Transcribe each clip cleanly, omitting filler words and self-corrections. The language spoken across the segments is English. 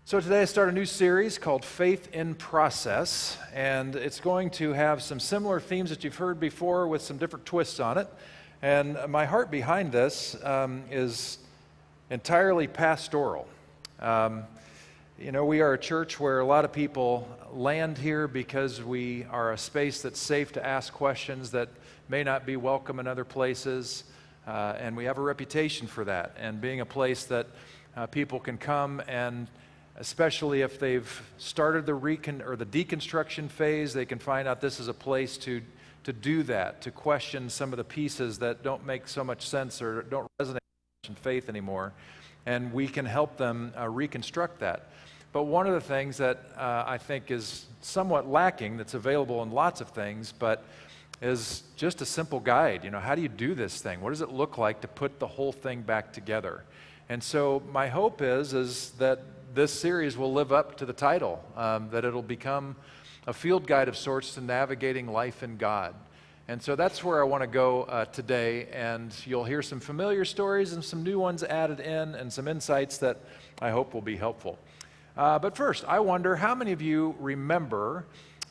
So today I start a new series called Faith in Process, and it's going to have some similar themes that you've heard before with some different twists on it. And my heart behind this is entirely pastoral. We are a church where a lot of people land here because we are a space that's safe to ask questions that may not be welcome in other places, and we have a reputation for that, and being a place that people can come and especially if they've started the deconstruction phase, they can find out this is a place to do that, to question some of the pieces that don't make so much sense or don't resonate in faith anymore, and we can help them reconstruct that. But one of the things that I think is somewhat lacking, that's available in lots of things, but is just a simple guide. How do you do this thing? What does it look like to put the whole thing back together? And so my hope is that this series will live up to the title, that it'll become a field guide of sorts to navigating life in God. And so that's where I want to go today, and you'll hear some familiar stories and some new ones added in and some insights that I hope will be helpful. But first, I wonder how many of you remember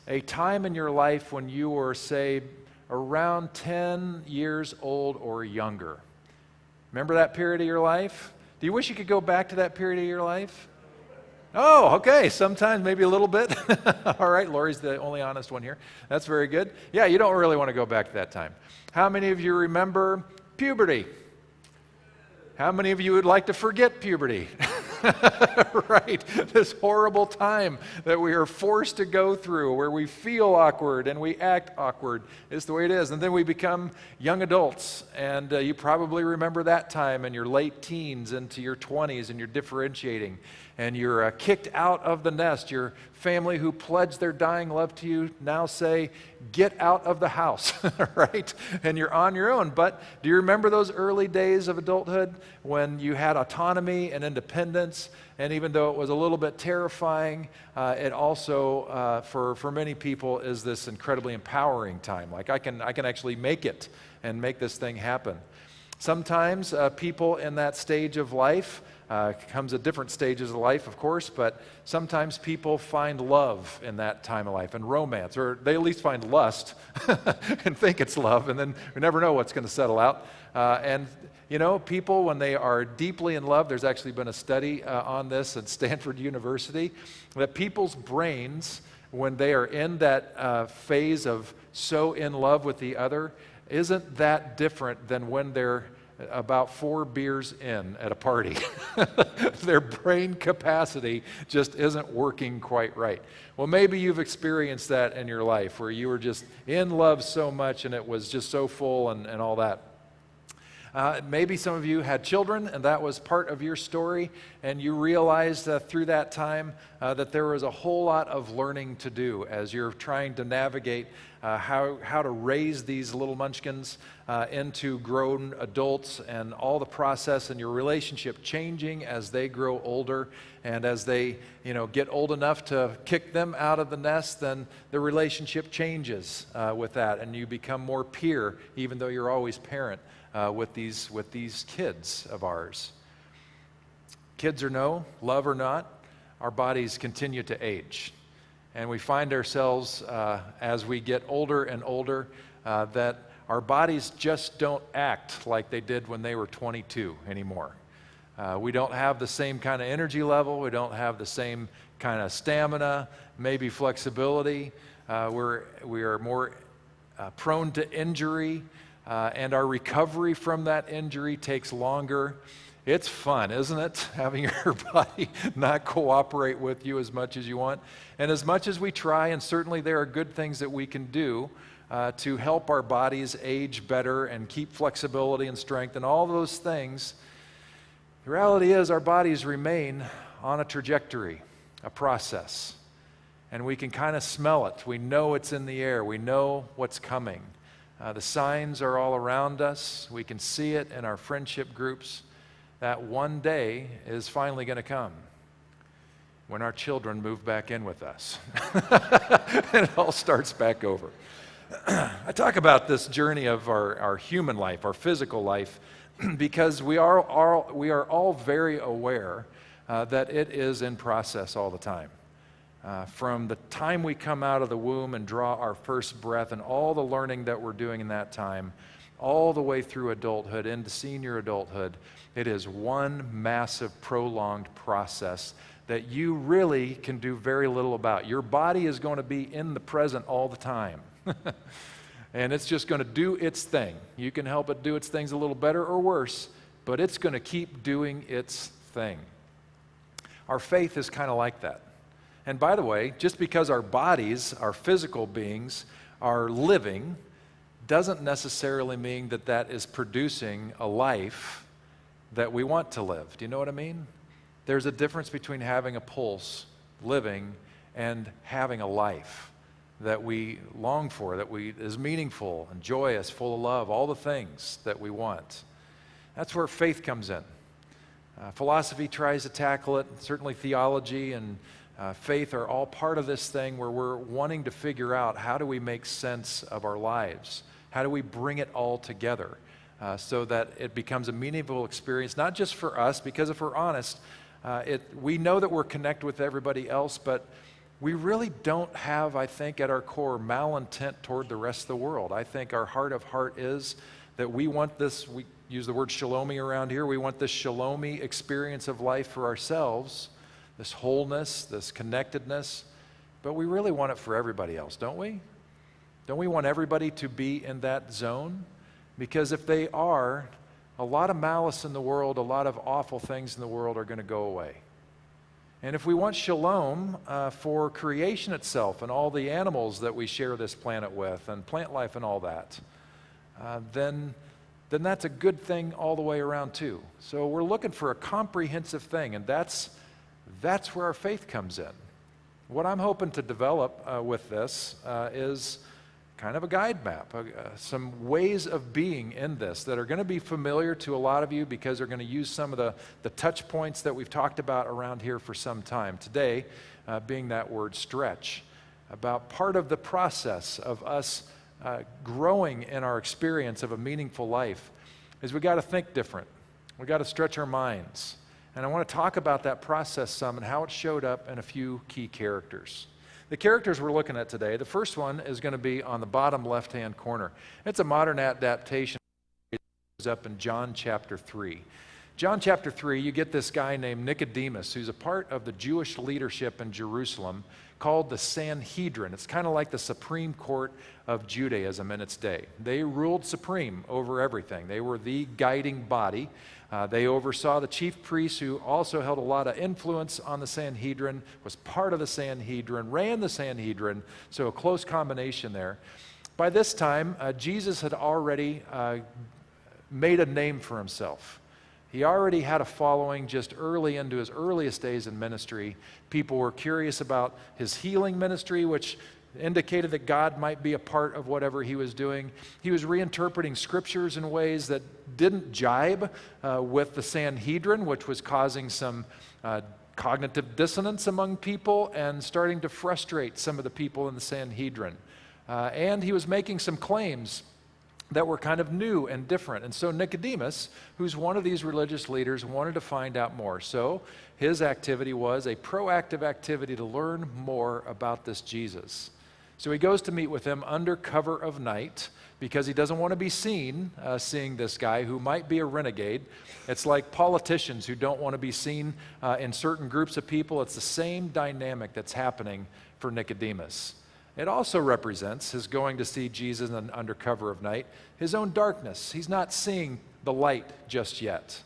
a time in your life when you were, say, around 10 years old or younger? Remember that period of your life? Do you wish you could go back to that period of your life? Oh, okay, sometimes maybe a little bit. All right, Lori's the only honest one here. That's very good. Yeah, you don't really want to go back to that time. How many of you remember puberty? How many of you would like to forget puberty? Right, this horrible time that we are forced to go through where we feel awkward and we act awkward is the way it is. And then we become young adults, and you probably remember that time in your late teens into your 20s, and you're differentiating, and you're kicked out of the nest. Your family who pledged their dying love to you now say, get out of the house, right? And you're on your own. But do you remember those early days of adulthood when you had autonomy and independence? And even though it was a little bit terrifying, it also, for many people, is this incredibly empowering time. Like I can actually make it and make this thing happen. Sometimes people in that stage of life, comes at different stages of life, of course, but sometimes people find love in that time of life and romance, or they at least find lust and think it's love, and then we never know what's going to settle out. People, when they are deeply in love, there's actually been a study on this at Stanford University, that people's brains, when they are in that phase of so in love with the other, isn't that different than when they're about 4 beers in at a party. Their brain capacity just isn't working quite right. Well, maybe you've experienced that in your life where you were just in love so much and it was just so full and all that. Maybe some of you had children and that was part of your story, and you realized through that time that there was a whole lot of learning to do as you're trying to navigate how to raise these little munchkins into grown adults, and all the process and your relationship changing as they grow older, and as they get old enough to kick them out of the nest, then the relationship changes with that, and you become more peer, even though you're always parent with these kids of ours. Kids or no, love or not, our bodies continue to age. And we find ourselves, as we get older and older, that our bodies just don't act like they did when they were 22 anymore. We don't have the same kind of energy level. We don't have the same kind of stamina, maybe flexibility. We are more prone to injury, and our recovery from that injury takes longer. It's fun, isn't it? Having your body not cooperate with you as much as you want. And as much as we try, and certainly there are good things that we can do to help our bodies age better and keep flexibility and strength and all those things, the reality is our bodies remain on a trajectory, a process. And we can kind of smell it. We know it's in the air. We know what's coming. The signs are all around us. We can see it in our friendship groups. That one day is finally going to come when our children move back in with us. And it all starts back over. I talk about this journey of our human life, our physical life, because we are all very aware that it is in process all the time. From the time we come out of the womb and draw our first breath and all the learning that we're doing in that time, all the way through adulthood into senior adulthood, it is one massive prolonged process that you really can do very little about. Your body is going to be in the present all the time. And it's just going to do its thing. You can help it do its things a little better or worse, but it's going to keep doing its thing. Our faith is kind of like that. And by the way, just because our bodies, our physical beings, are living, doesn't necessarily mean that that is producing a life that we want to live. Do you know what I mean? There's a difference between having a pulse, living, and having a life that we long for, that is meaningful and joyous, full of love, all the things that we want. That's where faith comes in. Philosophy tries to tackle it. Certainly theology and faith are all part of this thing where we're wanting to figure out how do we make sense of our lives? How do we bring it all together so that it becomes a meaningful experience, not just for us, because if we're honest, we know that we're connected with everybody else, but we really don't have, I think, at our core, malintent toward the rest of the world. I think our heart of heart is that we want this, we use the word shalomi around here, we want this shalomi experience of life for ourselves, this wholeness, this connectedness, but we really want it for everybody else, don't we? Don't we want everybody to be in that zone? Because if they are, a lot of malice in the world, a lot of awful things in the world are going to go away. And if we want shalom for creation itself and all the animals that we share this planet with and plant life and all that, then that's a good thing all the way around too. So we're looking for a comprehensive thing, and that's where our faith comes in. What I'm hoping to develop with this is kind of a guide map, some ways of being in this that are going to be familiar to a lot of you because they're going to use some of the touch points that we've talked about around here for some time. Today, being that word stretch, about part of the process of us growing in our experience of a meaningful life is we got to think different. We got to stretch our minds. And I want to talk about that process some and how it showed up in a few key characters. The characters we're looking at today, the first one is going to be on the bottom left-hand corner. It's a modern adaptation up in John chapter 3. John chapter 3, you get this guy named Nicodemus, who's a part of the Jewish leadership in Jerusalem called the Sanhedrin. It's kind of like the Supreme Court of Judaism in its day. They ruled supreme over everything. They were the guiding body. They oversaw the chief priests, who also held a lot of influence on the Sanhedrin, was part of the Sanhedrin, ran the Sanhedrin, so a close combination there. By this time, Jesus had already made a name for himself. He already had a following just early into his earliest days in ministry. People were curious about his healing ministry, which indicated that God might be a part of whatever he was doing. He was reinterpreting scriptures in ways that didn't jibe with the Sanhedrin, which was causing some cognitive dissonance among people and starting to frustrate some of the people in the Sanhedrin. And he was making some claims that were kind of new and different. And so Nicodemus, who's one of these religious leaders, wanted to find out more. So his activity was a proactive activity to learn more about this Jesus. So he goes to meet with him under cover of night because he doesn't want to be seen seeing this guy who might be a renegade. It's like politicians who don't want to be seen in certain groups of people. It's the same dynamic that's happening for Nicodemus. It also represents his going to see Jesus under cover of night, his own darkness. He's not seeing the light just yet.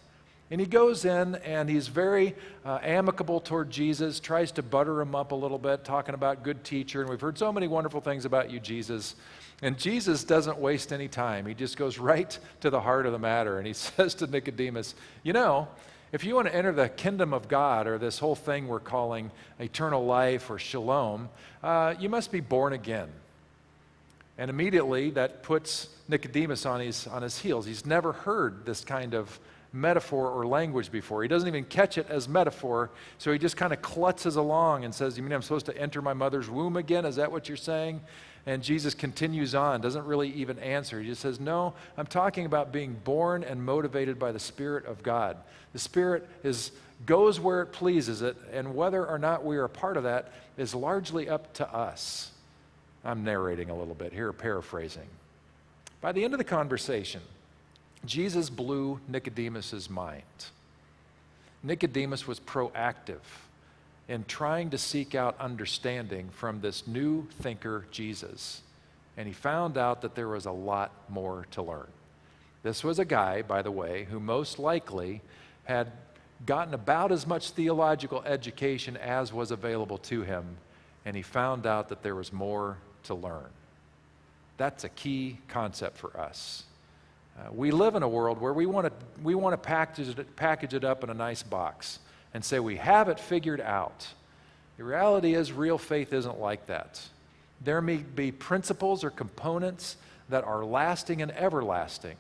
And he goes in and he's very amicable toward Jesus, tries to butter him up a little bit, talking about good teacher. And we've heard so many wonderful things about you, Jesus. And Jesus doesn't waste any time. He just goes right to the heart of the matter. And he says to Nicodemus, you know, if you want to enter the kingdom of God, or this whole thing we're calling eternal life or shalom, you must be born again. And immediately that puts Nicodemus on his heels. He's never heard this kind of metaphor or language before. He doesn't even catch it as metaphor, so he just kind of klutzes along and says, you mean I'm supposed to enter my mother's womb again? Is that what you're saying? And Jesus continues on, doesn't really even answer. He just says, no, I'm talking about being born and motivated by the Spirit of God. The Spirit is goes where it pleases it, and whether or not we are a part of that is largely up to us. I'm narrating a little bit here, paraphrasing. By the end of the conversation, Jesus blew Nicodemus's mind. Nicodemus was proactive in trying to seek out understanding from this new thinker, Jesus. And he found out that there was a lot more to learn. This was a guy, by the way, who most likely had gotten about as much theological education as was available to him, and he found out that there was more to learn. That's a key concept for us. We live in a world where we want to package it up in a nice box and say we have it figured out. The reality is real faith isn't like that. There may be principles or components that are lasting and everlasting,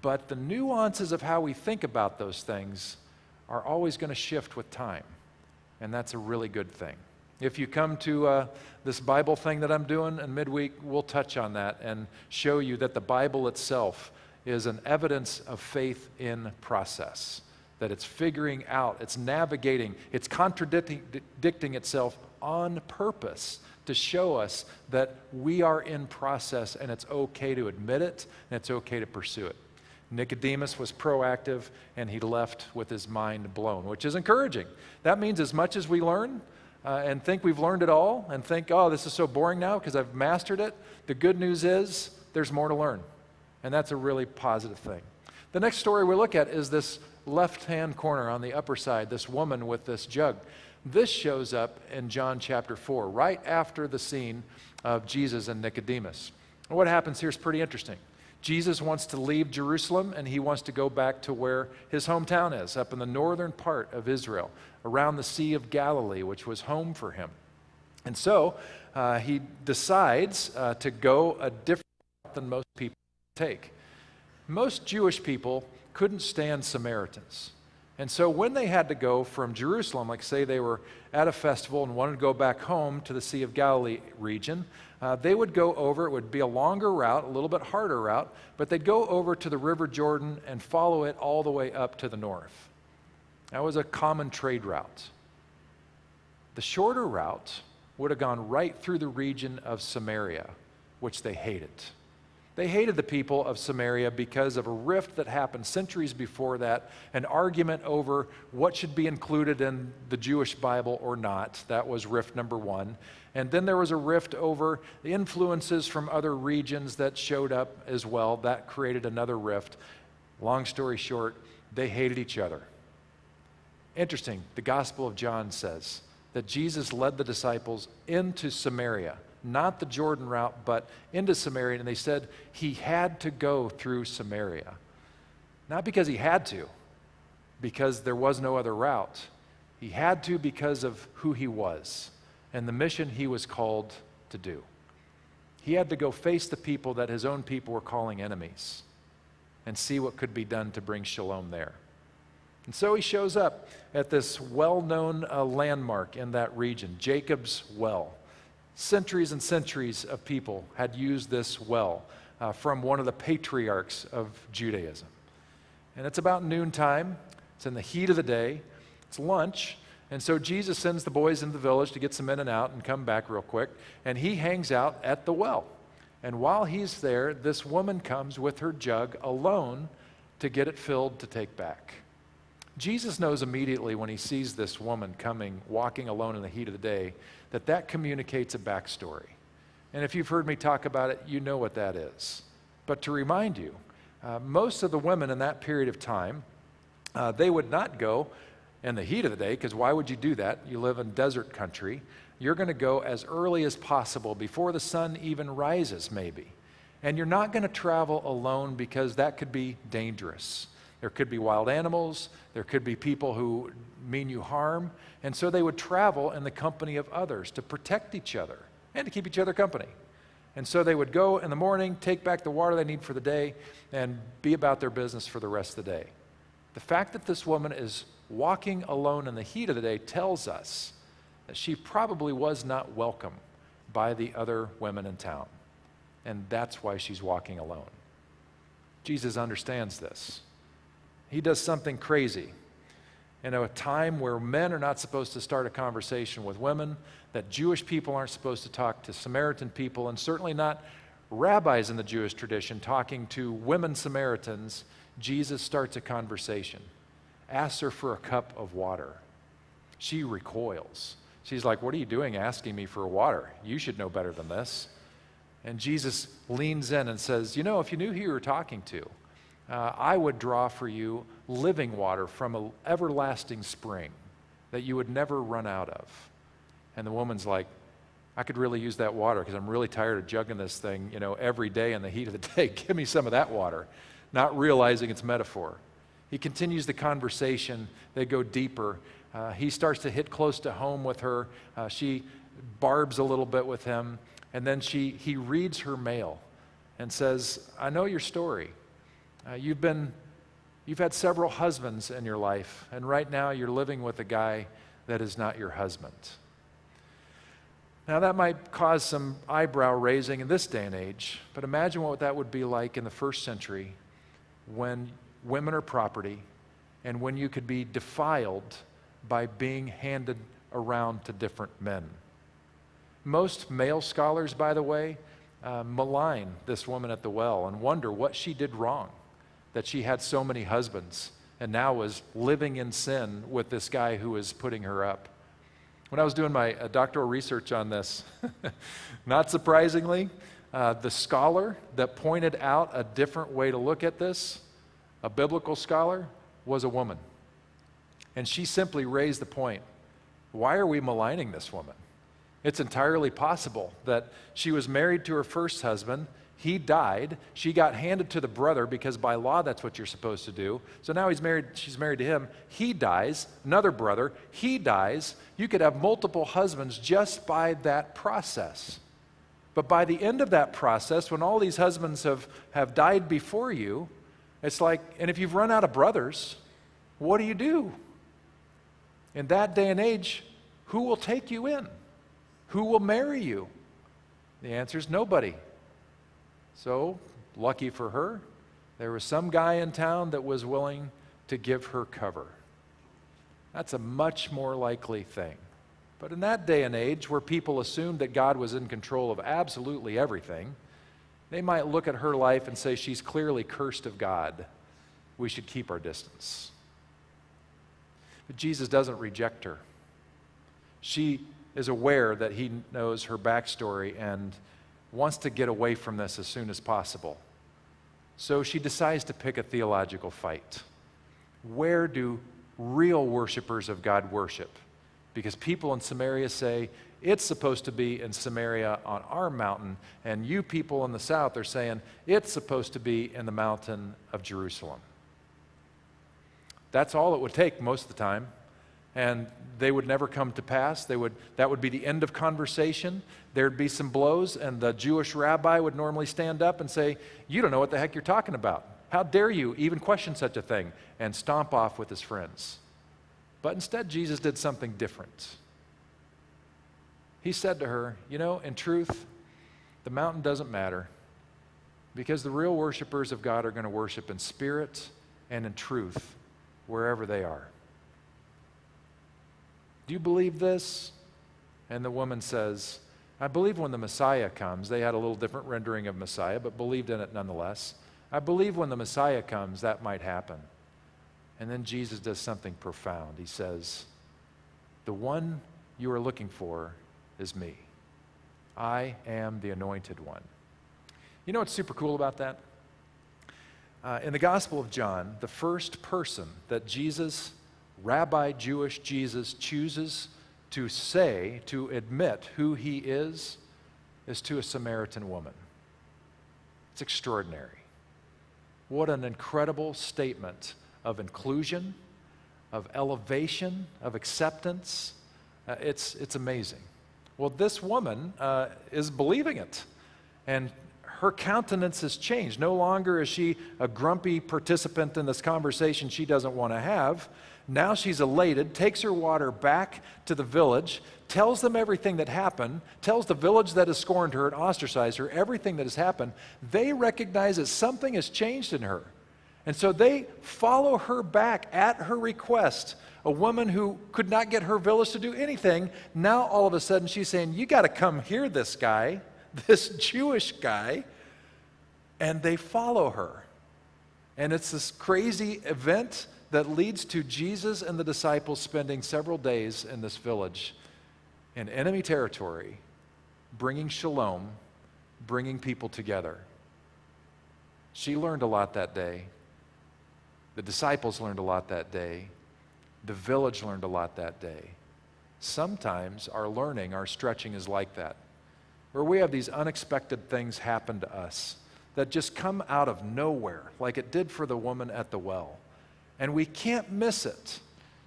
but the nuances of how we think about those things are always going to shift with time, and that's a really good thing. If you come to this Bible thing that I'm doing in midweek, we'll touch on that and show you that the Bible itself is an evidence of faith in process, that it's figuring out, it's navigating, it's contradicting itself on purpose to show us that we are in process and it's okay to admit it and it's okay to pursue it. Nicodemus was proactive and he left with his mind blown, which is encouraging. That means as much as we learn and think we've learned it all and think, oh, this is so boring now because I've mastered it, the good news is there's more to learn. And that's a really positive thing. The next story we look at is this left-hand corner on the upper side, this woman with this jug. This shows up in John chapter 4, right after the scene of Jesus and Nicodemus. And what happens here is pretty interesting. Jesus wants to leave Jerusalem and he wants to go back to where his hometown is, up in the northern part of Israel, around the Sea of Galilee, which was home for him. And so he decides to go a different route than most people take. Most Jewish people couldn't stand Samaritans. And so when they had to go from Jerusalem, like say they were at a festival and wanted to go back home to the Sea of Galilee region, they would go over, it would be a longer route, a little bit harder route, but they'd go over to the River Jordan and follow it all the way up to the north. That was a common trade route. The shorter route would have gone right through the region of Samaria, which they hated. They hated the people of Samaria because of a rift that happened centuries before that, an argument over what should be included in the Jewish Bible or not. That was rift number one. And then there was a rift over the influences from other regions that showed up as well. That created another rift. Long story short, they hated each other. Interesting, the Gospel of John says that Jesus led the disciples into Samaria, not the Jordan route, but into Samaria, and they said he had to go through Samaria. Not because he had to, because there was no other route. He had to because of who he was and the mission he was called to do. He had to go face the people that his own people were calling enemies and see what could be done to bring shalom there. And so he shows up at this well-known landmark in that region, Jacob's Well. Centuries and centuries of people had used this well from one of the patriarchs of Judaism. And it's about noontime. It's in the heat of the day. It's lunch. And so Jesus sends the boys into the village to get some in and out and come back real quick. And he hangs out at the well. And while he's there, this woman comes with her jug alone to get it filled to take back. Jesus knows immediately when he sees this woman coming, walking alone in the heat of the day, that communicates a backstory. And if you've heard me talk about it, you know what that is. But to remind you, most of the women in that period of time, they would not go in the heat of the day, because why would you do that? You live in desert country. You're going to go as early as possible, before the sun even rises, maybe. And you're not going to travel alone because that could be dangerous. There could be wild animals. There could be people who mean you harm. And so they would travel in the company of others to protect each other and to keep each other company. And so they would go in the morning, take back the water they need for the day, and be about their business for the rest of the day. The fact that this woman is walking alone in the heat of the day tells us that she probably was not welcome by the other women in town. And that's why she's walking alone. Jesus understands this. He does something crazy. in a time where men are not supposed to start a conversation with women, that Jewish people aren't supposed to talk to Samaritan people, and certainly not rabbis in the Jewish tradition talking to women Samaritans, Jesus starts a conversation, asks her for a cup of water. She recoils. She's like, "What are you doing asking me for water? You should know better than this." And Jesus leans in and says, "You know, if you knew who you were talking to, I would draw for you living water from an everlasting spring that you would never run out of." And the woman's like, "I could really use that water because I'm really tired of jugging this thing, every day in the heat of the day. Give me some of that water," not realizing it's metaphor. He continues the conversation. They go deeper. He starts to hit close to home with her. She barbs a little bit with him. And then he reads her mail and says, "I know your story. You've had several husbands in your life, and right now you're living with a guy that is not your husband." Now that might cause some eyebrow raising in this day and age, but imagine what that would be like in the first century when women are property and when you could be defiled by being handed around to different men. Most male scholars, by the way, malign this woman at the well and wonder what she did wrong, that she had so many husbands and now was living in sin with this guy who was putting her up. When I was doing my doctoral research on this, not surprisingly, the scholar that pointed out a different way to look at this, a biblical scholar, was a woman. And she simply raised the point, why are we maligning this woman? It's entirely possible that she was married to her first husband. He died. She got handed to the brother because by law that's what you're supposed to do. So now she's married to him. He dies. Another brother. He dies. You could have multiple husbands just by that process. But by the end of that process, when all these husbands have died before you, it's like, and if you've run out of brothers, what do you do? In that day and age, who will take you in? Who will marry you? The answer is nobody. So, lucky for her, there was some guy in town that was willing to give her cover. That's a much more likely thing. But in that day and age, where people assumed that God was in control of absolutely everything, they might look at her life and say, she's clearly cursed of God. We should keep our distance. But Jesus doesn't reject her. She is aware that he knows her backstory and wants to get away from this as soon as possible. So she decides to pick a theological fight. Where do real worshipers of God worship? Because people in Samaria say, it's supposed to be in Samaria on our mountain, and you people in the south are saying, it's supposed to be in the mountain of Jerusalem. That's all it would take most of the time. And they would never come to pass. That would be the end of conversation. There'd be some blows, and the Jewish rabbi would normally stand up and say, "You don't know what the heck you're talking about. How dare you even question such a thing?" and stomp off with his friends. But instead, Jesus did something different. He said to her, in truth, the mountain doesn't matter, because the real worshipers of God are going to worship in spirit and in truth wherever they are. Do you believe this? And the woman says, I believe when the Messiah comes. They had a little different rendering of Messiah, but believed in it nonetheless. I believe when the Messiah comes, that might happen. And then Jesus does something profound. He says, the one you are looking for is me. I am the anointed one. You know what's super cool about that? In the Gospel of John, the first person that Jesus, Rabbi Jewish Jesus, chooses to admit who he is to a Samaritan woman. It's extraordinary. What an incredible statement of inclusion, of elevation, of acceptance. It's amazing. Well, this woman is believing it, and her countenance has changed. No longer is she a grumpy participant in this conversation she doesn't want to have. Now she's elated, takes her water back to the village, tells them everything that happened, tells the village that has scorned her and ostracized her everything that has happened. They recognize that something has changed in her. And so they follow her back at her request. A woman who could not get her village to do anything, now all of a sudden she's saying, you got to come hear this guy, this Jewish guy, and they follow her. And it's this crazy event that leads to Jesus and the disciples spending several days in this village in enemy territory, bringing shalom, bringing people together. She learned a lot that day. The disciples learned a lot that day. The village learned a lot that day. Sometimes our learning, our stretching is like that, where we have these unexpected things happen to us that just come out of nowhere, like it did for the woman at the well. And we can't miss it.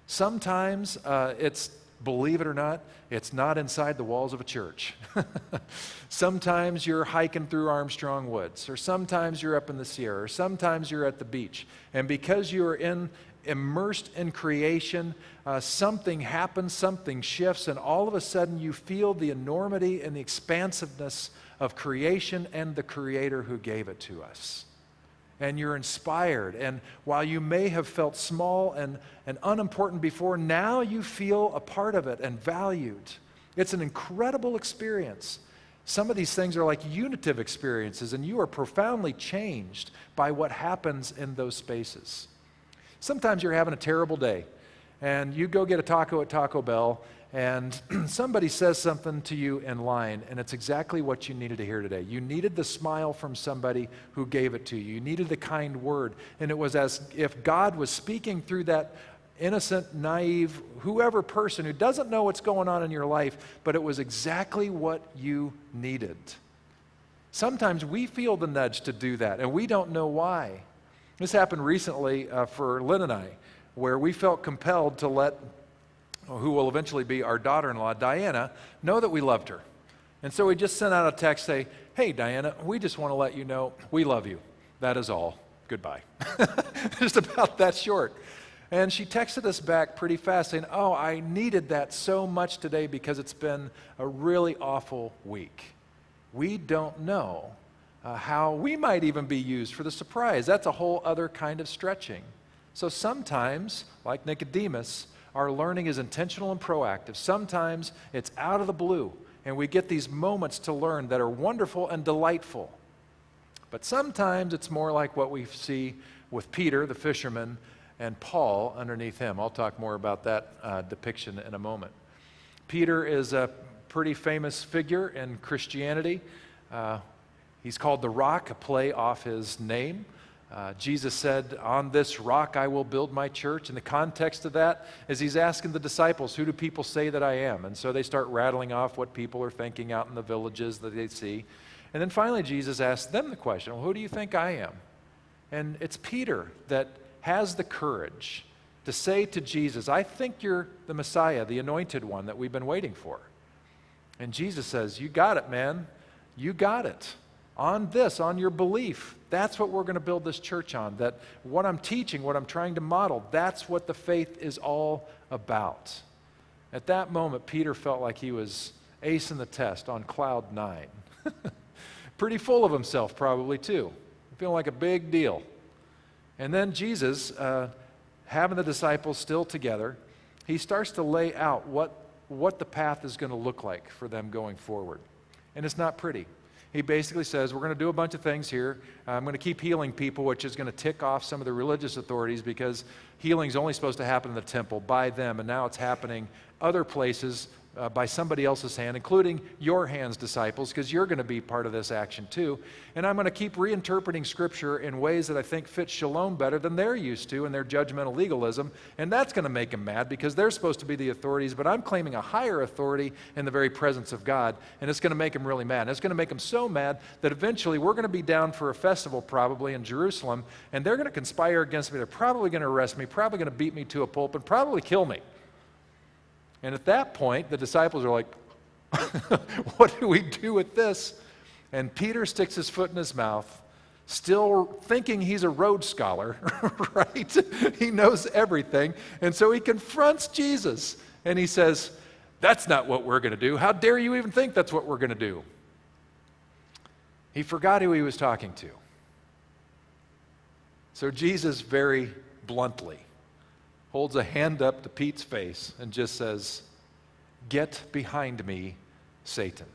Sometimes it's, believe it or not, it's not inside the walls of a church. Sometimes you're hiking through Armstrong Woods, or sometimes you're up in the Sierra, or sometimes you're at the beach. And because you are immersed in creation, something happens, something shifts, and all of a sudden you feel the enormity and the expansiveness of creation and the Creator who gave it to us. And you're inspired. And while you may have felt small and unimportant before, now you feel a part of it and valued. It's an incredible experience. Some of these things are like unitive experiences, and you are profoundly changed by what happens in those spaces. Sometimes you're having a terrible day, and you go get a taco at Taco Bell, and somebody says something to you in line, and it's exactly what you needed to hear today. You needed the smile from somebody who gave it to you. You needed the kind word, and it was as if God was speaking through that innocent, naive, whoever person who doesn't know what's going on in your life, but it was exactly what you needed. Sometimes we feel the nudge to do that, and we don't know why. This happened recently for Lynn and I, where we felt compelled to let who will eventually be our daughter-in-law, Diana, know that we loved her. And so we just sent out a text saying, hey, Diana, we just want to let you know we love you. That is all. Goodbye. Just about that short. And she texted us back pretty fast saying, oh, I needed that so much today because it's been a really awful week. We don't know how we might even be used for the surprise. That's a whole other kind of stretching. So sometimes, like Nicodemus, our learning is intentional and proactive. Sometimes it's out of the blue, and we get these moments to learn that are wonderful and delightful. But sometimes it's more like what we see with Peter, the fisherman, and Paul underneath him. I'll talk more about that depiction in a moment. Peter is a pretty famous figure in Christianity. He's called the Rock, a play off his name. Jesus said, on this rock I will build my church. And the context of that is he's asking the disciples, who do people say that I am? And so they start rattling off what people are thinking out in the villages that they see. And then finally Jesus asks them the question, well, who do you think I am? And it's Peter that has the courage to say to Jesus, I think you're the Messiah, the anointed one that we've been waiting for. And Jesus says, you got it, man. You got it. On this, on your belief, that's what we're going to build this church on. That what I'm teaching, what I'm trying to model, that's what the faith is all about. At that moment, Peter felt like he was acing the test on cloud 9. Pretty full of himself probably too. Feeling like a big deal. And then Jesus, having the disciples still together, he starts to lay out what the path is going to look like for them going forward. And it's not pretty. He basically says, we're going to do a bunch of things here. I'm going to keep healing people, which is going to tick off some of the religious authorities because healing is only supposed to happen in the temple by them, and now it's happening other places by somebody else's hand, including your hands, disciples, because you're going to be part of this action too. And I'm going to keep reinterpreting Scripture in ways that I think fit shalom better than they're used to in their judgmental legalism. And that's going to make them mad because they're supposed to be the authorities, but I'm claiming a higher authority in the very presence of God, and it's going to make them really mad. And it's going to make them so mad that eventually we're going to be down for a festival probably in Jerusalem, and they're going to conspire against me. They're probably going to arrest me, probably going to beat me to a pulp, and probably kill me. And at that point, the disciples are like, what do we do with this? And Peter sticks his foot in his mouth, still thinking he's a Rhodes Scholar, right? He knows everything. And so he confronts Jesus, and he says, that's not what we're going to do. How dare you even think that's what we're going to do? He forgot who he was talking to. So Jesus very bluntly holds a hand up to Pete's face and just says, "Get behind me, Satan.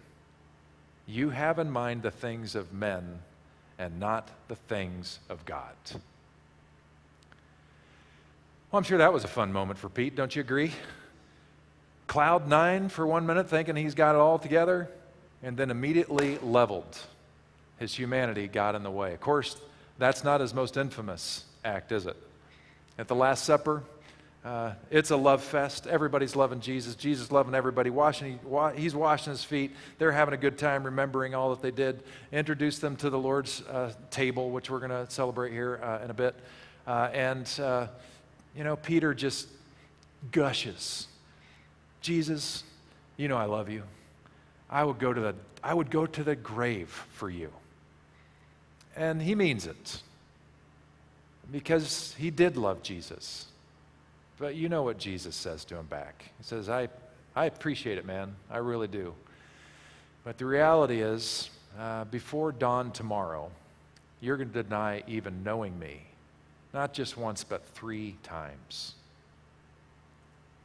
You have in mind the things of men and not the things of God." Well, I'm sure that was a fun moment for Pete, don't you agree? Cloud nine for 1 minute, thinking he's got it all together, and then immediately leveled. His humanity got in the way. Of course, that's not his most infamous act, is it? At the Last Supper, it's a love fest. Everybody's loving Jesus. Jesus loving everybody. He's washing his feet. They're having a good time remembering all that they did. Introduce them to the Lord's table, which we're going to celebrate here in a bit. Peter just gushes. "Jesus, you know I love you. I would go to the grave for you." And he means it, because he did love Jesus. But you know what Jesus says to him back. He says, I appreciate it, man. I really do. But the reality is, before dawn tomorrow, you're going to deny even knowing me. Not just once, but 3 times.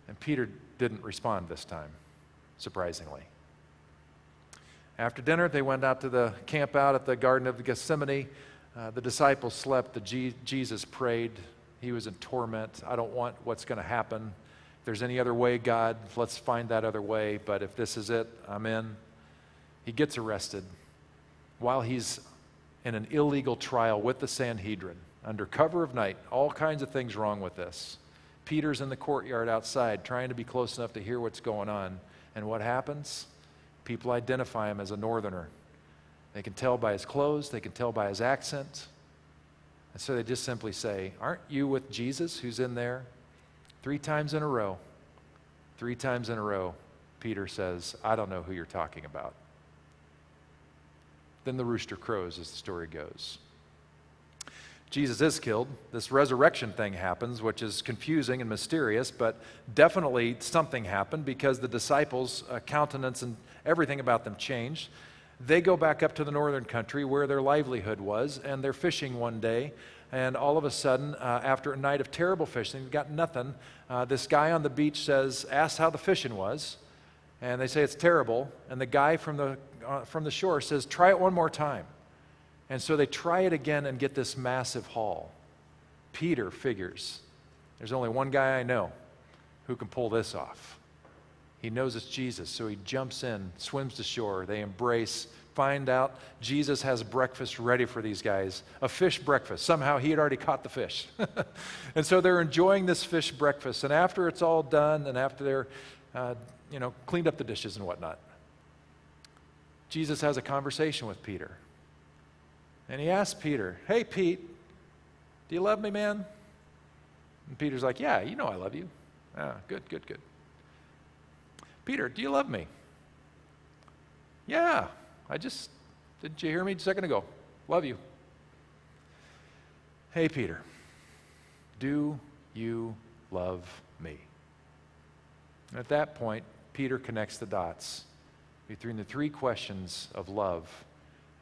And Peter didn't respond this time, surprisingly. After dinner, they went out to the camp out at the Garden of Gethsemane. The disciples slept. Jesus prayed. He was in torment. I don't want what's going to happen. If there's any other way, God, let's find that other way. But if this is it, I'm in. He gets arrested while he's in an illegal trial with the Sanhedrin under cover of night. All kinds of things wrong with this. Peter's in the courtyard outside trying to be close enough to hear what's going on. And what happens? People identify him as a northerner. They can tell by his clothes. They can tell by his accent. And so they just simply say, "Aren't you with Jesus who's in there?" 3 times in a row. 3 times in a row, Peter says, "I don't know who you're talking about." Then the rooster crows, as the story goes. Jesus is killed. This resurrection thing happens, which is confusing and mysterious, but definitely something happened, because the disciples' countenance and everything about them changed. They go back up to the northern country where their livelihood was, and they're fishing one day, and all of a sudden, after a night of terrible fishing, they've got nothing, this guy on the beach asks how the fishing was, and they say it's terrible, and the guy from the shore says, "Try it one more time." And so they try it again and get this massive haul. Peter figures, there's only one guy I know who can pull this off. He knows it's Jesus, so he jumps in, swims to shore. They embrace, find out Jesus has breakfast ready for these guys, a fish breakfast. Somehow he had already caught the fish. And so they're enjoying this fish breakfast. And after it's all done, and after they're cleaned up the dishes and whatnot, Jesus has a conversation with Peter. And he asks Peter, "Hey, Pete, do you love me, man?" And Peter's like, "Yeah, you know I love you." "Ah, good. "Peter, do you love me?" "Yeah, didn't you hear me a second ago? Love you." "Hey, Peter, do you love me?" And at that point, Peter connects the dots between the 3 questions of love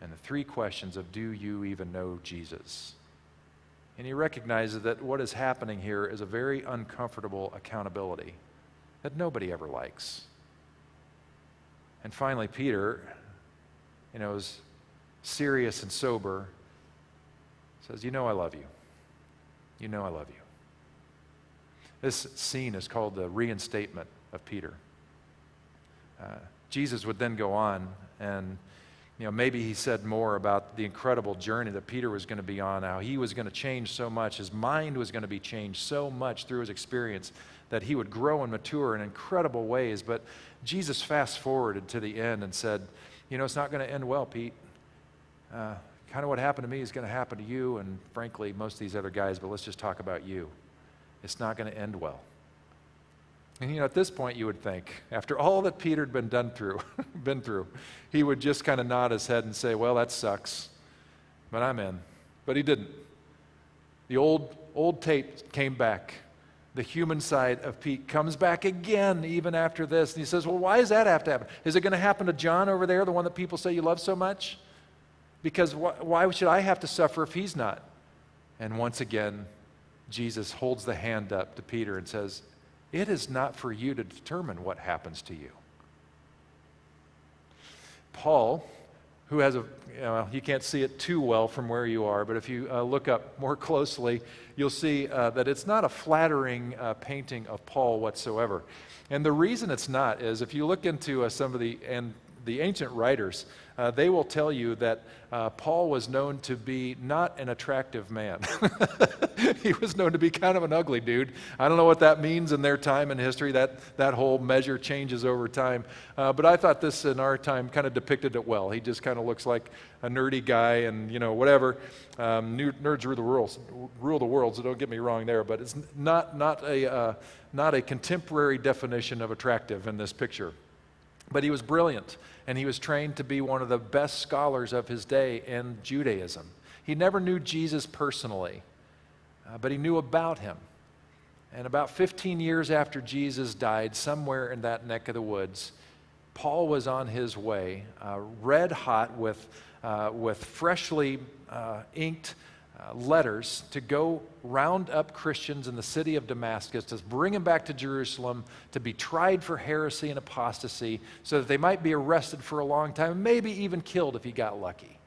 and the 3 questions of, do you even know Jesus? And he recognizes that what is happening here is a very uncomfortable accountability that nobody ever likes. And finally, Peter, is serious and sober, says, "You know I love you. You know I love you." This scene is called the reinstatement of Peter. Jesus would then go on, and maybe he said more about the incredible journey that Peter was going to be on, how he was going to change so much, his mind was going to be changed so much through his experience that he would grow and mature in incredible ways. But Jesus fast forwarded to the end and said, "It's not going to end well, Pete. Kind of what happened to me is going to happen to you, and frankly, most of these other guys, but let's just talk about you. It's not going to end well." And at this point you would think, after all that Peter had been through, he would just kind of nod his head and say, "Well, that sucks, but I'm in." But he didn't. The old tape came back. The human side of Pete comes back again even after this. And he says, "Well, why does that have to happen? Is it going to happen to John over there, the one that people say you love so much? Because why should I have to suffer if he's not?" And once again, Jesus holds the hand up to Peter and says, it is not for you to determine what happens to you. Paul, who has you can't see it too well from where you are, but if you look up more closely, you'll see that it's not a flattering painting of Paul whatsoever. And the reason it's not is if you look into some of the ancient writers, they will tell you that Paul was known to be not an attractive man. He was known to be kind of an ugly dude. I don't know what that means in their time in history. That whole measure changes over time. But I thought this in our time kind of depicted it well. He just kind of looks like a nerdy guy and, whatever. Nerds rule the world, so don't get me wrong there. But it's not a contemporary definition of attractive in this picture. But he was brilliant, and he was trained to be one of the best scholars of his day in Judaism. He never knew Jesus personally, but he knew about him. And about 15 years after Jesus died, somewhere in that neck of the woods, Paul was on his way, red hot with freshly inked letters to go round up Christians in the city of Damascus, to bring them back to Jerusalem, to be tried for heresy and apostasy, so that they might be arrested for a long time, maybe even killed if he got lucky.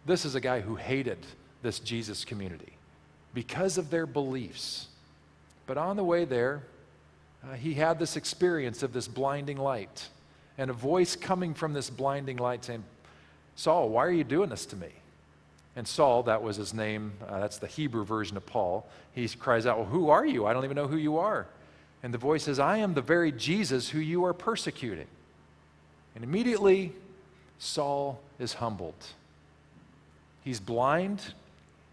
This is a guy who hated this Jesus community because of their beliefs. But on the way there, he had this experience of this blinding light, and a voice coming from this blinding light saying, Saul, why are you doing this to me? And Saul, that was his name, that's the Hebrew version of Paul, he cries out, well, who are you? I don't even know who you are. And the voice says, I am the very Jesus who you are persecuting. And immediately, Saul is humbled. He's blind,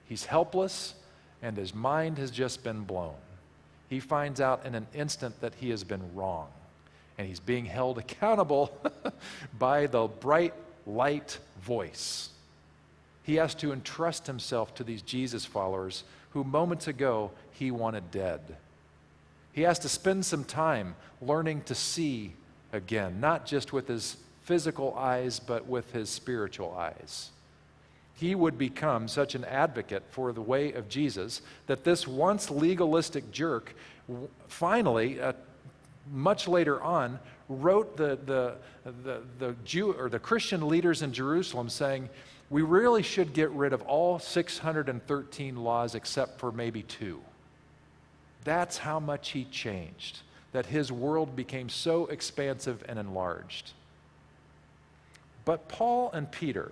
he's helpless, and his mind has just been blown. He finds out in an instant that he has been wrong, and he's being held accountable by the bright light voice. He has to entrust himself to these Jesus followers who moments ago he wanted dead. He has to spend some time learning to see again, not just with his physical eyes, but with his spiritual eyes. He would become such an advocate for the way of Jesus that this once legalistic jerk finally, much later on, wrote the Jew or the Christian leaders in Jerusalem saying, we really should get rid of all 613 laws except for maybe 2. That's how much he changed, that his world became so expansive and enlarged. But Paul and Peter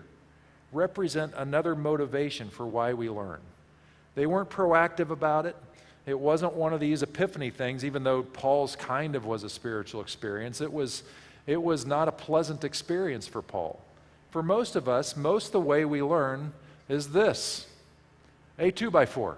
represent another motivation for why we learn. They weren't proactive about it. It wasn't one of these epiphany things, even though Paul's kind of was a spiritual experience. It was not a pleasant experience for Paul. For most of us, most of the way we learn is this, a 2x4,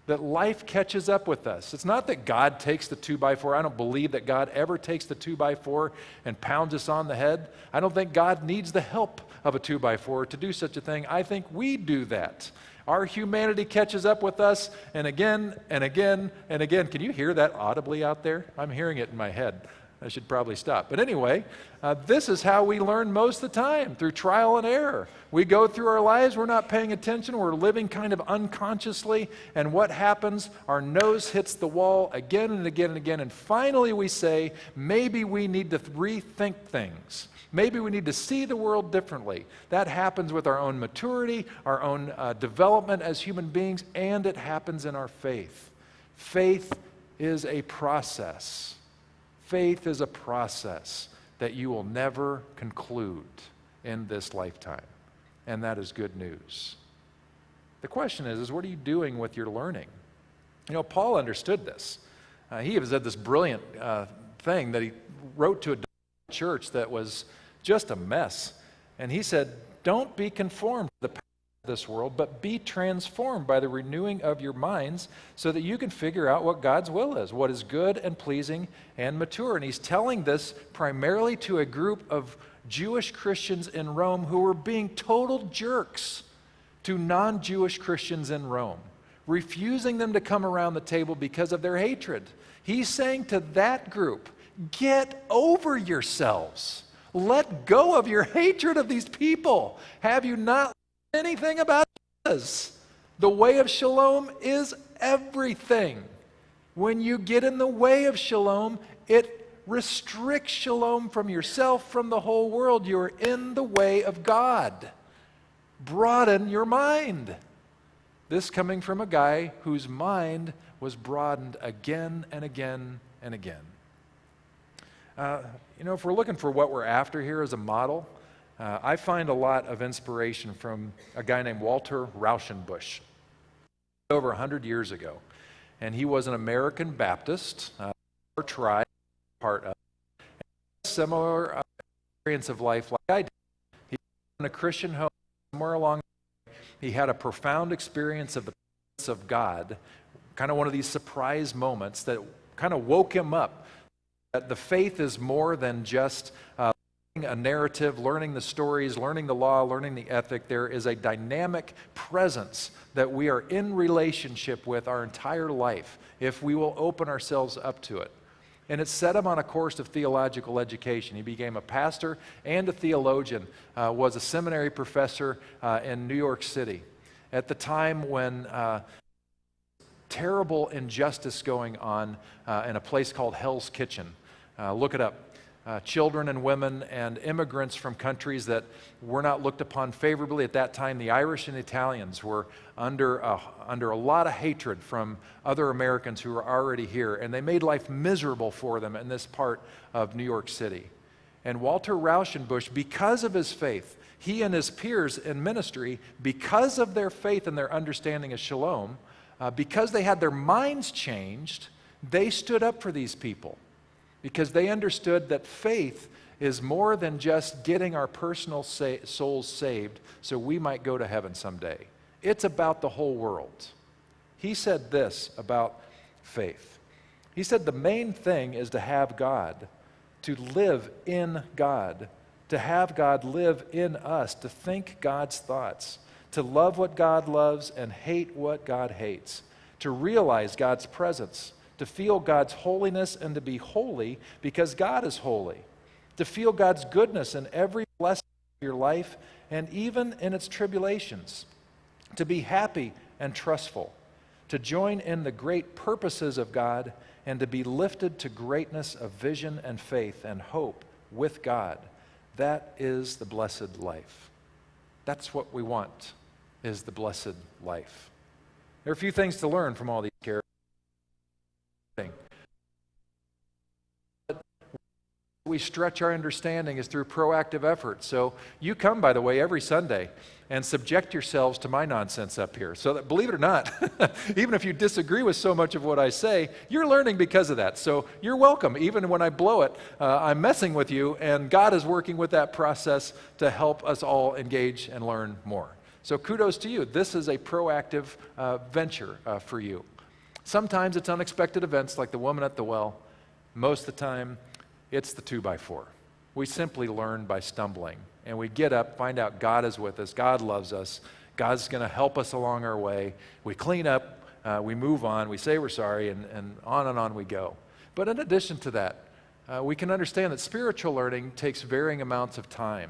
that life catches up with us. It's not that God takes the 2x4. I don't believe that God ever takes the 2x4 and pounds us on the head. I don't think God needs the help of a 2x4 to do such a thing. I think we do that. Our humanity catches up with us, and again, and again, and again. Can you hear that audibly out there? I'm hearing it in my head. I should probably stop. But anyway, this is how we learn most of the time, through trial and error. We go through our lives, we're not paying attention, we're living kind of unconsciously, and what happens? Our nose hits the wall again and again and again, and finally we say, maybe we need to rethink things. Maybe we need to see the world differently. That happens with our own maturity, our own development as human beings, and it happens in our faith. Faith is a process. Faith is a process that you will never conclude in this lifetime, and that is good news. The question is what are you doing with your learning? Paul understood this. He had this brilliant thing that he wrote to a church that was just a mess, and he said, don't be conformed to the pattern of this world, but be transformed by the renewing of your minds so that you can figure out what God's will is, what is good and pleasing and mature. And he's telling this primarily to a group of Jewish Christians in Rome who were being total jerks to non-Jewish Christians in Rome, refusing them to come around the table because of their hatred. He's saying to that group, get over yourselves. Let go of your hatred of these people. Have you not learned anything about Jesus? The way of shalom is everything. When you get in the way of shalom, it restricts shalom from yourself, from the whole world. You're in the way of God. Broaden your mind. This coming from a guy whose mind was broadened again and again and again. If we're looking for what we're after here as a model, I find a lot of inspiration from a guy named Walter Rauschenbusch over 100 years ago. And he was an American Baptist, our tribe, part of a similar experience of life like I did. He was in a Christian home somewhere along the way. He had a profound experience of the presence of God, kind of one of these surprise moments that kind of woke him up. That the faith is more than just a narrative, learning the stories, learning the law, learning the ethic. There is a dynamic presence that we are in relationship with our entire life if we will open ourselves up to it. And it set him on a course of theological education. He became a pastor and a theologian, was a seminary professor in New York City. At the time when terrible injustice going on in a place called Hell's Kitchen. Look it up. Children and women and immigrants from countries that were not looked upon favorably at that time. The Irish and the Italians were under a lot of hatred from other Americans who were already here, and they made life miserable for them in this part of New York City. And Walter Rauschenbusch, because of his faith, he and his peers in ministry, because of their faith and their understanding of shalom, because they had their minds changed, they stood up for these people. Because they understood that faith is more than just getting our personal souls saved so we might go to heaven someday. It's about the whole world. He said this about faith. He said the main thing is to have God, to live in God, to have God live in us, to think God's thoughts, to love what God loves and hate what God hates, to realize God's presence, to feel God's holiness and to be holy because God is holy, to feel God's goodness in every blessing of your life and even in its tribulations, to be happy and trustful, to join in the great purposes of God and to be lifted to greatness of vision and faith and hope with God. That is the blessed life. That's what we want, is the blessed life. There are a few things to learn from all these characters. We stretch our understanding is through proactive effort. So you come, by the way, every Sunday and subject yourselves to my nonsense up here. So that, believe it or not, even if you disagree with so much of what I say, you're learning because of that. So you're welcome. Even when I blow it, I'm messing with you, and God is working with that process to help us all engage and learn more. So kudos to you. This is a proactive venture for you. Sometimes it's unexpected events like the woman at the well. Most of the time, it's the 2x4. We simply learn by stumbling. And we get up, find out God is with us, God loves us, God's going to help us along our way. We clean up, we move on, we say we're sorry, and on we go. But in addition to that, we can understand that spiritual learning takes varying amounts of time.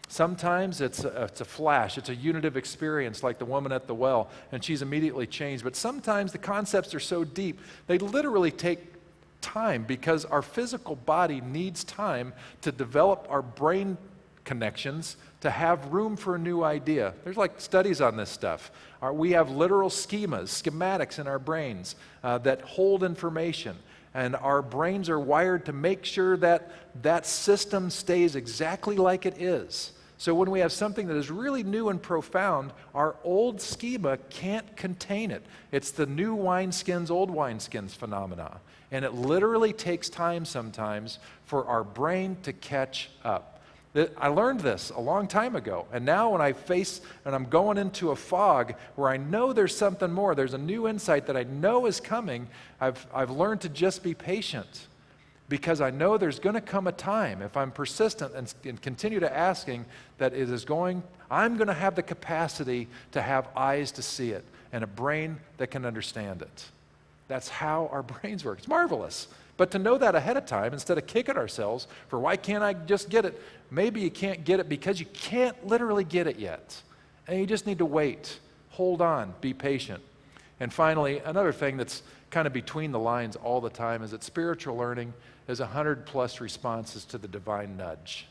Sometimes it's a flash, it's a unitive experience like the woman at the well, and she's immediately changed. But sometimes the concepts are so deep, they literally take time because our physical body needs time to develop our brain connections to have room for a new idea. There's like studies on this stuff. We have literal schematics in our brains that hold information. And our brains are wired to make sure that that system stays exactly like it is. So when we have something that is really new and profound, our old schema can't contain it. It's the new wineskins, old wineskins phenomena. And it literally takes time sometimes for our brain to catch up. I learned this a long time ago. And now when I'm going into a fog where I know there's something more, there's a new insight that I know is coming, I've learned to just be patient. Because I know there's going to come a time, if I'm persistent and continue to asking, that I'm going to have the capacity to have eyes to see it and a brain that can understand it. That's how our brains work. It's marvelous. But to know that ahead of time, instead of kicking ourselves for why can't I just get it, maybe you can't get it because you can't literally get it yet. And you just need to wait. Hold on, be patient. And finally, another thing that's kind of between the lines all the time is that spiritual learning is 100+ responses to the divine nudge.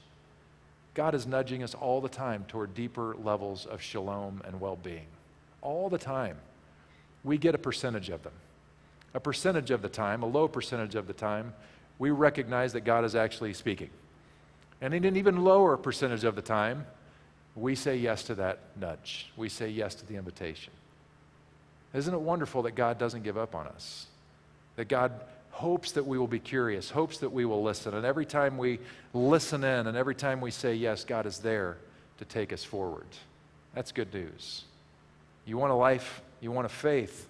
God is nudging us all the time toward deeper levels of shalom and well-being. All the time. We get a percentage of them. A percentage of the time, a low percentage of the time, we recognize that God is actually speaking. And in an even lower percentage of the time, we say yes to that nudge. We say yes to the invitation. Isn't it wonderful that God doesn't give up on us? That God hopes that we will be curious, hopes that we will listen. And every time we listen in and every time we say yes, God is there to take us forward. That's good news. You want a life, you want a faith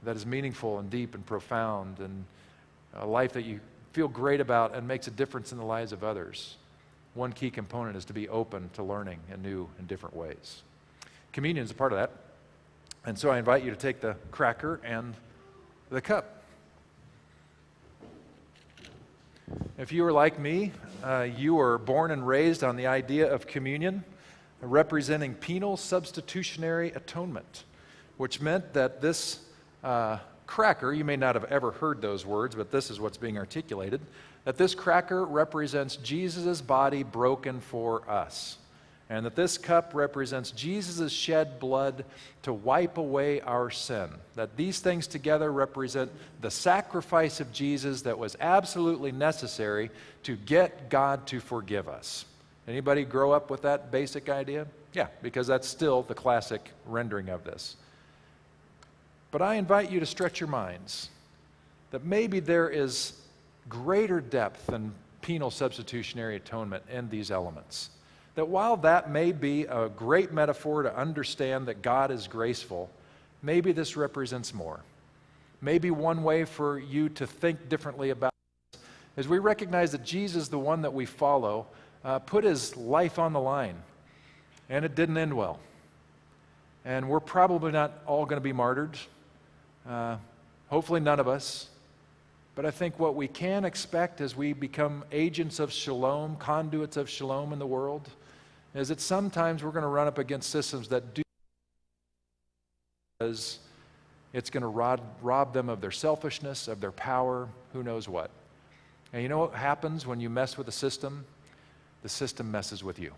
that is meaningful and deep and profound, and a life that you feel great about and makes a difference in the lives of others. One key component is to be open to learning in new and different ways. Communion is a part of that. And so I invite you to take the cracker and the cup. If you are like me, you were born and raised on the idea of communion, representing penal substitutionary atonement, which meant that this cracker, you may not have ever heard those words, but this is what's being articulated, that this cracker represents Jesus' body broken for us, and that this cup represents Jesus' shed blood to wipe away our sin. That these things together represent the sacrifice of Jesus that was absolutely necessary to get God to forgive us. Anybody grow up with that basic idea? Yeah, because that's still the classic rendering of this. But I invite you to stretch your minds that maybe there is greater depth than penal substitutionary atonement in these elements. That while that may be a great metaphor to understand that God is graceful, maybe this represents more. Maybe one way for you to think differently about this is we recognize that Jesus, the one that we follow, put his life on the line, and it didn't end well. And we're probably not all going to be martyred. Hopefully none of us. But I think what we can expect as we become agents of shalom, conduits of shalom in the world, is that sometimes we're going to run up against systems that do, because it's going to rob them of their selfishness, of their power, who knows what. And you know what happens when you mess with a system? The system messes with you.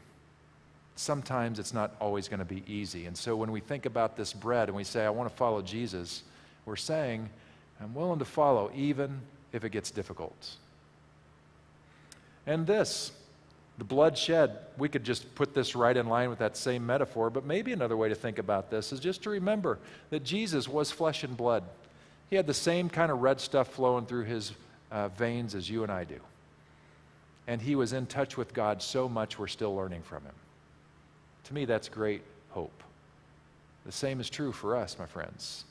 Sometimes it's not always going to be easy. And so when we think about this bread and we say, I want to follow Jesus, we're saying, I'm willing to follow even if it gets difficult. And this, the blood shed, we could just put this right in line with that same metaphor, but maybe another way to think about this is just to remember that Jesus was flesh and blood. He had the same kind of red stuff flowing through his veins as you and I do. And he was in touch with God so much we're still learning from him. To me, that's great hope. The same is true for us, my friends.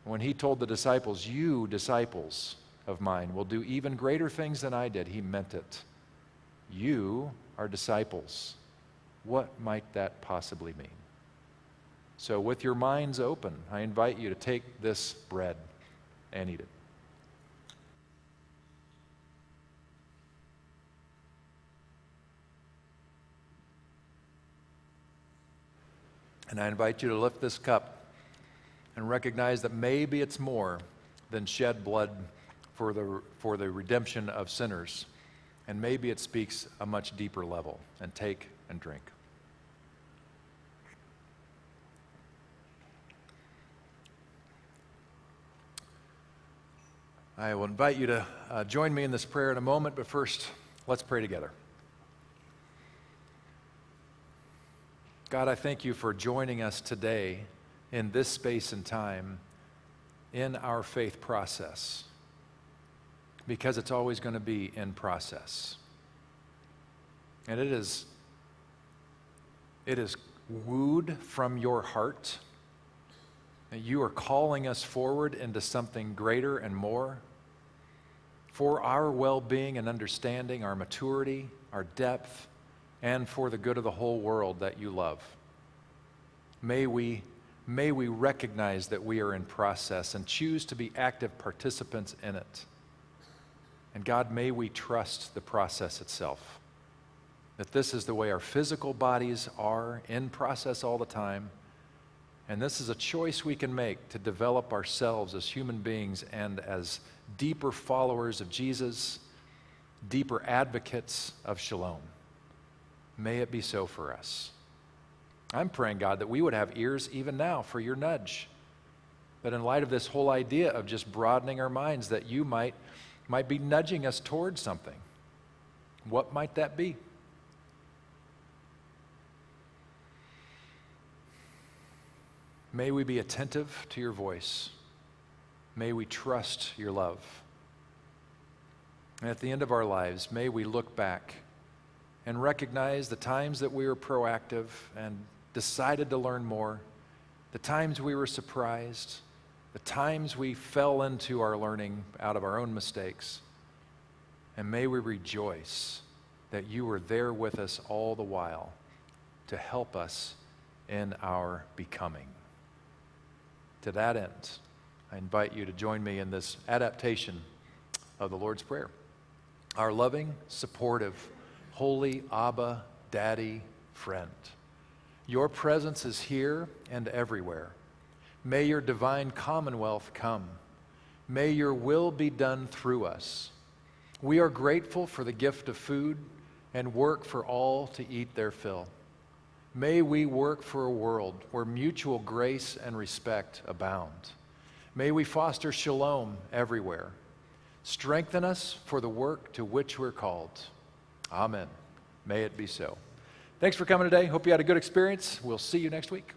When he told the disciples, you disciples of mine will do even greater things than I did, he meant it. You are disciples. What might that possibly mean? So with your minds open, I invite you to take this bread and eat it. And I invite you to lift this cup and recognize that maybe it's more than shed blood for the redemption of sinners. And maybe it speaks a much deeper level. And take and drink. I will invite you to join me in this prayer in a moment, but first, let's pray together. God, I thank you for joining us today in this space and time in our faith process, because it's always going to be in process. And it is wooed from your heart that you are calling us forward into something greater and more for our well-being and understanding, our maturity, our depth, and for the good of the whole world that you love. May we recognize that we are in process and choose to be active participants in it. And God, may we trust the process itself, that this is the way our physical bodies are in process all the time, And this is a choice we can make to develop ourselves as human beings and as deeper followers of Jesus, deeper advocates of shalom. May it be so for us. I'm praying, God, that we would have ears even now for your nudge. That in light of this whole idea of just broadening our minds, that you might be nudging us towards something. What might that be? May we be attentive to your voice. May we trust your love. And at the end of our lives, may we look back and recognize the times that we were proactive and decided to learn more, the times we were surprised, the times we fell into our learning out of our own mistakes. And may we rejoice that you were there with us all the while to help us in our becoming. To that end, I invite you to join me in this adaptation of the Lord's Prayer. Our loving, supportive, holy Abba, Daddy, friend, your presence is here and everywhere. May your divine commonwealth come. May your will be done through us. We are grateful for the gift of food and work for all to eat their fill. May we work for a world where mutual grace and respect abound. May we foster shalom everywhere. Strengthen us for the work to which we're called. Amen. May it be so. Thanks for coming today. Hope you had a good experience. We'll see you next week.